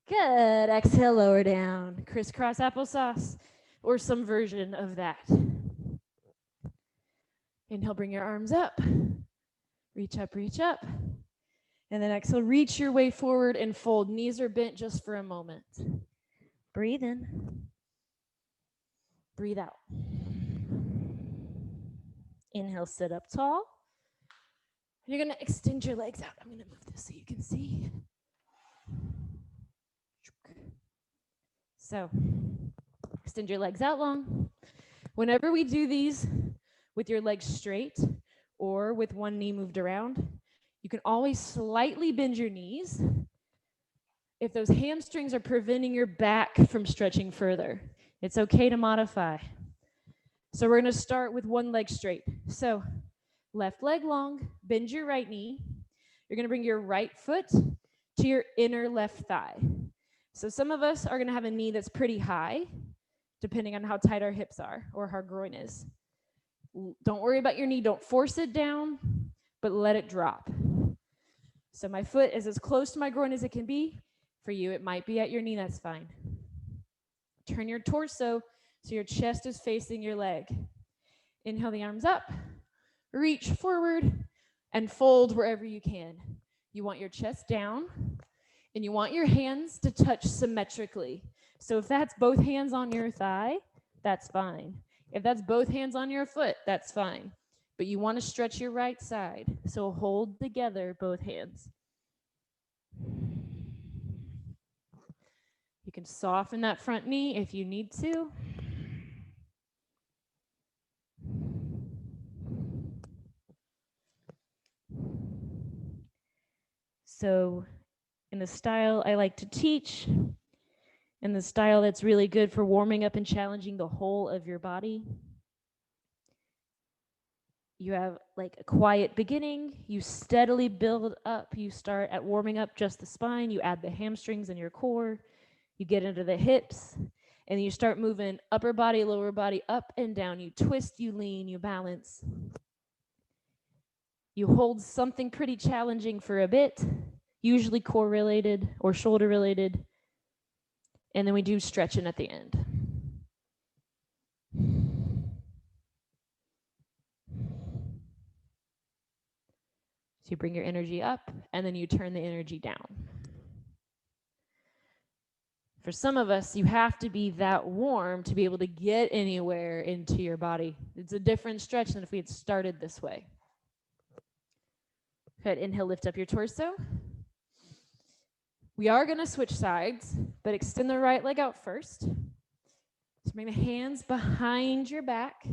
Good. Exhale, lower down. Crisscross applesauce or some version of that. Inhale, bring your arms up. Reach up, reach up. And then exhale, reach your way forward and fold. Knees are bent just for a moment. Breathe in. Breathe out. Inhale, sit up tall. You're going to extend your legs out. I'm going to move this so you can see. So, extend your legs out long. Whenever we do these with your legs straight or with one knee moved around, you can always slightly bend your knees if those hamstrings are preventing your back from stretching further. It's okay to modify. So we're going to start with one leg straight. So left leg long, bend your right knee. You're going to bring your right foot to your inner left thigh. So some of us are going to have a knee that's pretty high, depending on how tight our hips are or how our groin is. Don't worry about your knee. Don't force it down, but let it drop. So my foot is as close to my groin as it can be. For you, it might be at your knee. That's fine. Turn your torso so your chest is facing your leg. Inhale the arms up. Reach forward and fold wherever you can. You want your chest down, and you want your hands to touch symmetrically. So if that's both hands on your thigh, that's fine. If that's both hands on your foot, that's fine. But you want to stretch your right side. So hold together both hands. You can soften that front knee if you need to. So in the style I like to teach, and the style that's really good for warming up and challenging the whole of your body, you have like a quiet beginning, you steadily build up, you start at warming up just the spine, you add the hamstrings and your core, you get into the hips, and you start moving upper body, lower body, up and down. You twist, you lean, you balance. You hold something pretty challenging for a bit, usually core related or shoulder related, and then we do stretching at the end. So you bring your energy up, and then you turn the energy down. For some of us, you have to be that warm to be able to get anywhere into your body. It's a different stretch than if we had started this way. Good. Inhale, lift up your torso. We are going to switch sides, but extend the right leg out first. So bring the hands behind your back.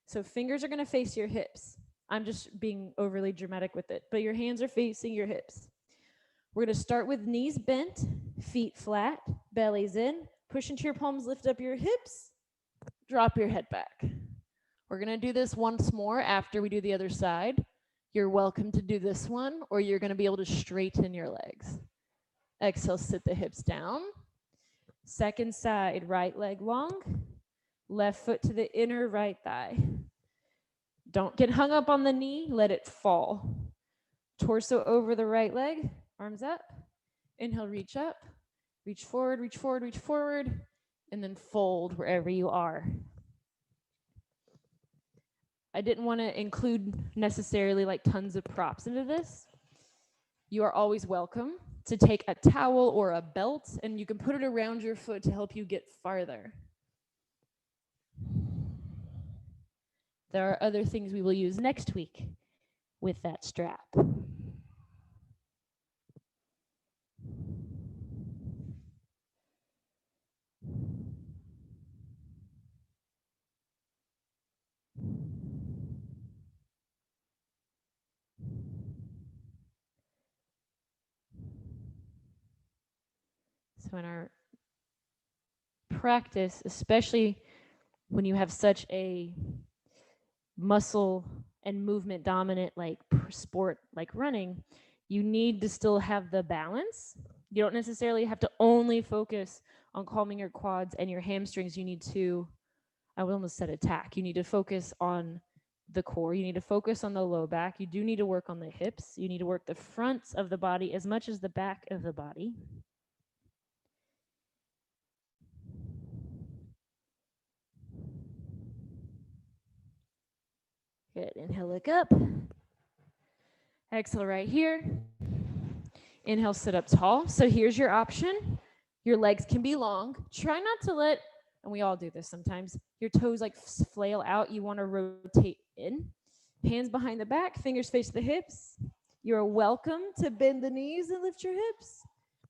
So fingers are going to face your hips. I'm just being overly dramatic with it, but your hands are facing your hips. We're going to start with knees bent, feet flat, bellies in. Push into your palms, lift up your hips, drop your head back. We're going to do this once more after we do the other side. You're welcome to do this one, or you're going to be able to straighten your legs. Exhale, sit the hips down. Second side, right leg long, left foot to the inner right thigh. Don't get hung up on the knee, let it fall. Torso over the right leg, arms up. Inhale, reach up, reach forward, reach forward, reach forward, and then fold wherever you are. I didn't want to include necessarily like tons of props into this. You are always welcome to take a towel or a belt, and you can put it around your foot to help you get farther. There are other things we will use next week with that strap. So in our practice, especially when you have such a muscle and movement dominant like sport like running, you need to still have the balance. You don't necessarily have to only focus on calming your quads and your hamstrings. You need to, I would almost said attack. You need to focus on the core. You need to focus on the low back. You do need to work on the hips. You need to work the fronts of the body as much as the back of the body. Good. Inhale, look up. Exhale right here. Inhale, sit up tall. So here's your option. Your legs can be long. Try not to let, and we all do this sometimes, your toes like flail out. You want to rotate in. Hands behind the back, fingers face the hips. You're welcome to bend the knees and lift your hips.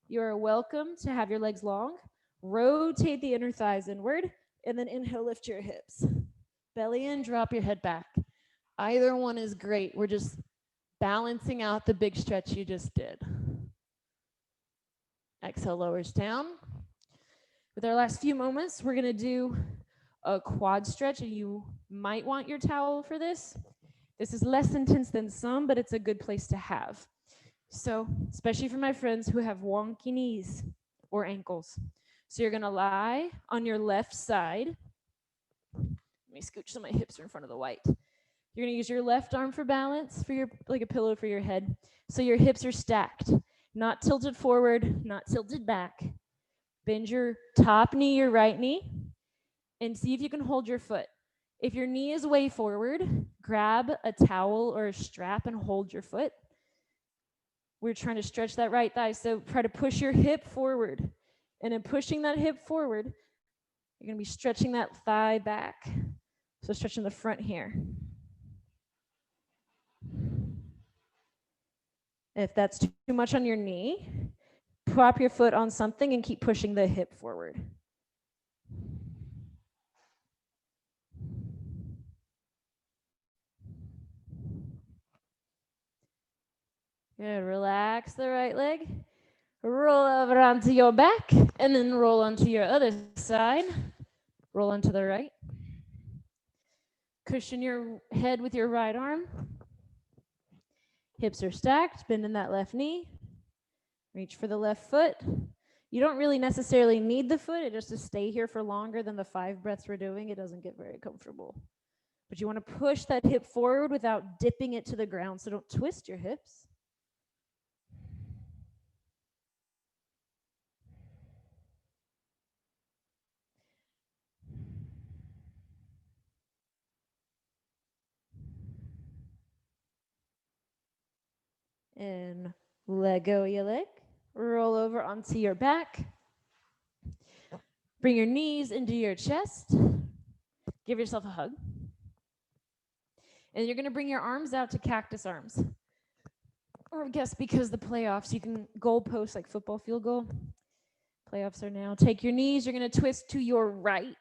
You're welcome to have your legs long. Rotate the inner thighs inward, and then inhale, lift your hips. Belly in, drop your head back. Either one is great. We're just balancing out the big stretch you just did. Exhale, lowers down. With our last few moments, we're going to do a quad stretch, and you might want your towel for this. This is less intense than some, but it's a good place to have. So, especially for my friends who have wonky knees or ankles. So you're going to lie on your left side. Let me scooch so my hips are in front of the white. You're going to use your left arm for balance, for your like a pillow for your head. So your hips are stacked, not tilted forward, not tilted back. Bend your top knee, your right knee, and see if you can hold your foot. If your knee is way forward, grab a towel or a strap and hold your foot. We're trying to stretch that right thigh, so try to push your hip forward. And in pushing that hip forward, you're going to be stretching that thigh back. So stretching the front here. If that's too much on your knee, prop your foot on something and keep pushing the hip forward. Good. Relax the right leg. Roll over onto your back, and then roll onto your other side. Roll onto the right. Cushion your head with your right arm. Hips are stacked, bend in that left knee. Reach for the left foot. You don't really necessarily need the foot. It just to stay here for longer than the 5 breaths we're doing, it doesn't get very comfortable. But you want to push that hip forward without dipping it to the ground, so don't twist your hips. And let go of your leg. Roll over onto your back. Bring your knees into your chest. Give yourself a hug. And you're going to bring your arms out to cactus arms. Or I guess because the playoffs, you can goal post like football field goal. Playoffs are now. Take your knees. You're going to twist to your right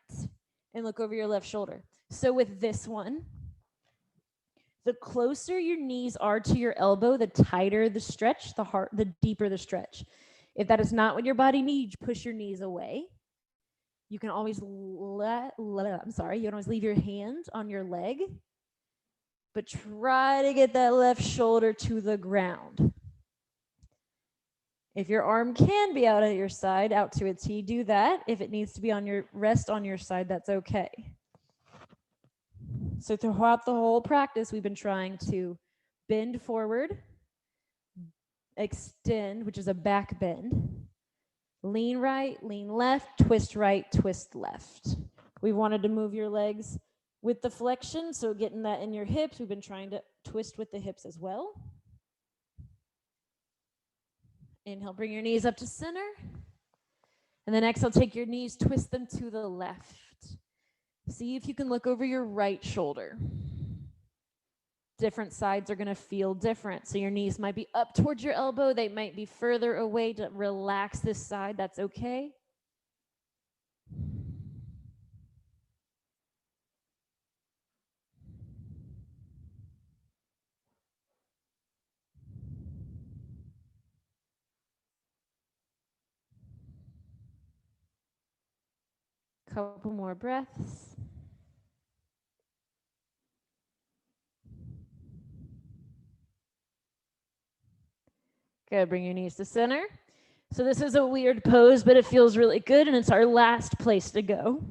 and look over your left shoulder. So with this one, the closer your knees are to your elbow, the tighter the stretch, the deeper the stretch. If that is not what your body needs, push your knees away. You can always you can always leave your hand on your leg, but try to get that left shoulder to the ground. If your arm can be out at your side, out to a T, do that. If it needs to be on your rest on your side, that's okay. So throughout the whole practice, we've been trying to bend forward, extend, which is a back bend, lean right, lean left, twist right, twist left. We wanted to move your legs with the flexion, so getting that in your hips. We've been trying to twist with the hips as well. Inhale, bring your knees up to center. And then exhale, take your knees, twist them to the left. See if you can look over your right shoulder. Different sides are going to feel different. So your knees might be up towards your elbow. They might be further away. To relax this side. That's okay. Couple more breaths. Good. Bring your knees to center. So this is a weird pose, but it feels really good, and it's our last place to go.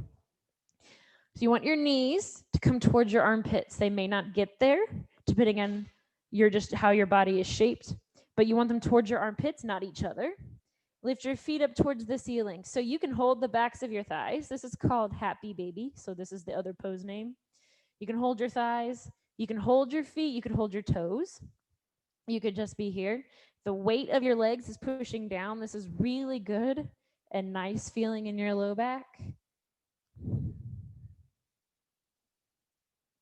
So you want your knees to come towards your armpits. They may not get there, depending on how your body is shaped, but you want them towards your armpits, not each other. Lift your feet up towards the ceiling. So you can hold the backs of your thighs. This is called happy baby. So this is the other pose name. You can hold your thighs. You can hold your feet, you could hold your toes. You could just be here. The weight of your legs is pushing down. This is really good and nice feeling in your low back.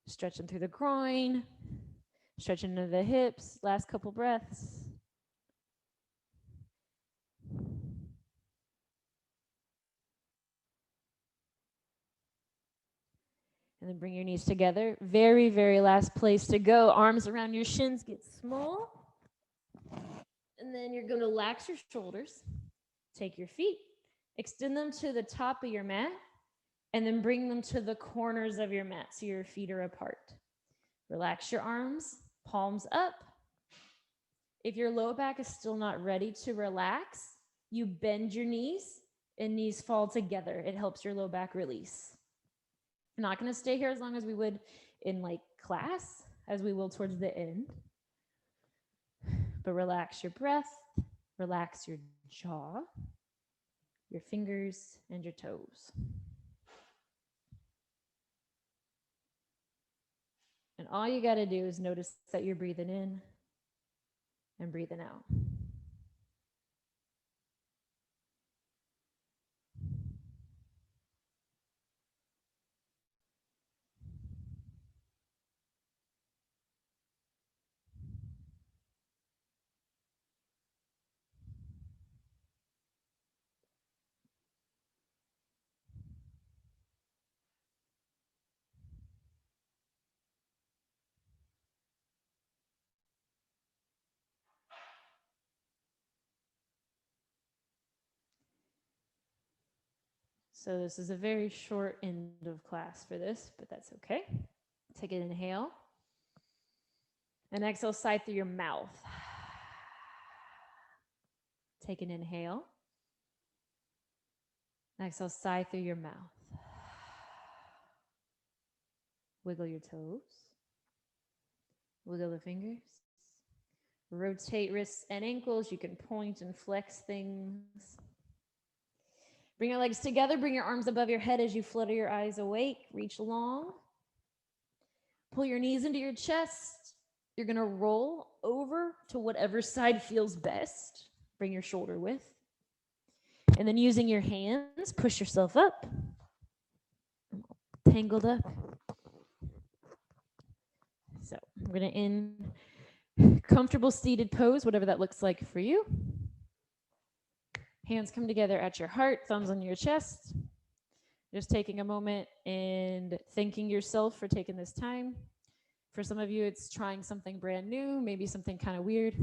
Stretching through the groin, stretching into the hips. Last couple breaths. And then bring your knees together. Very, very last place to go. Arms around your shins, get small. And then you're going to relax your shoulders. Take your feet, extend them to the top of your mat, and then bring them to the corners of your mat so your feet are apart. Relax your arms, palms up. If your low back is still not ready to relax, you bend your knees and knees fall together. It helps your low back release. I'm not going to stay here as long as we would in like class, as we will towards the end. But relax your breath, relax your jaw, your fingers, and your toes. And all you got to do is notice that you're breathing in and breathing out. So this is a very short end of class for this, but that's okay. Take an inhale. And exhale, sigh through your mouth. Take an inhale. Exhale, sigh through your mouth. Wiggle your toes. Wiggle the fingers. Rotate wrists and ankles. You can point and flex things. Bring your legs together. Bring your arms above your head as you flutter your eyes awake. Reach long. Pull your knees into your chest. You're going to roll over to whatever side feels best. Bring your shoulder width. And then using your hands, push yourself up. Tangled up. So we're going to end comfortable seated pose, whatever that looks like for you. Hands come together at your heart, thumbs on your chest. Just taking a moment and thanking yourself for taking this time. For some of you, it's trying something brand new, maybe something kind of weird.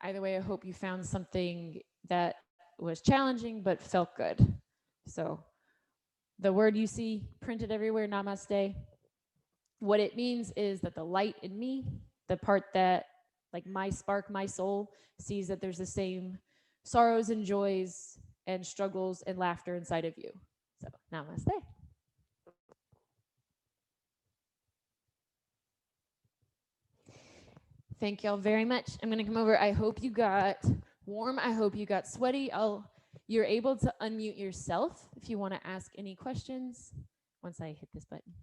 Either way, I hope you found something that was challenging but felt good. So the word you see printed everywhere, namaste, what it means is that the light in me, the part that like my spark, my soul, sees that there's the same sorrows and joys and struggles and laughter inside of you. So namaste. Thank y'all very much. I'm going to come over. I hope you got warm. I hope you got sweaty. You're able to unmute yourself if you want to ask any questions once I hit this button.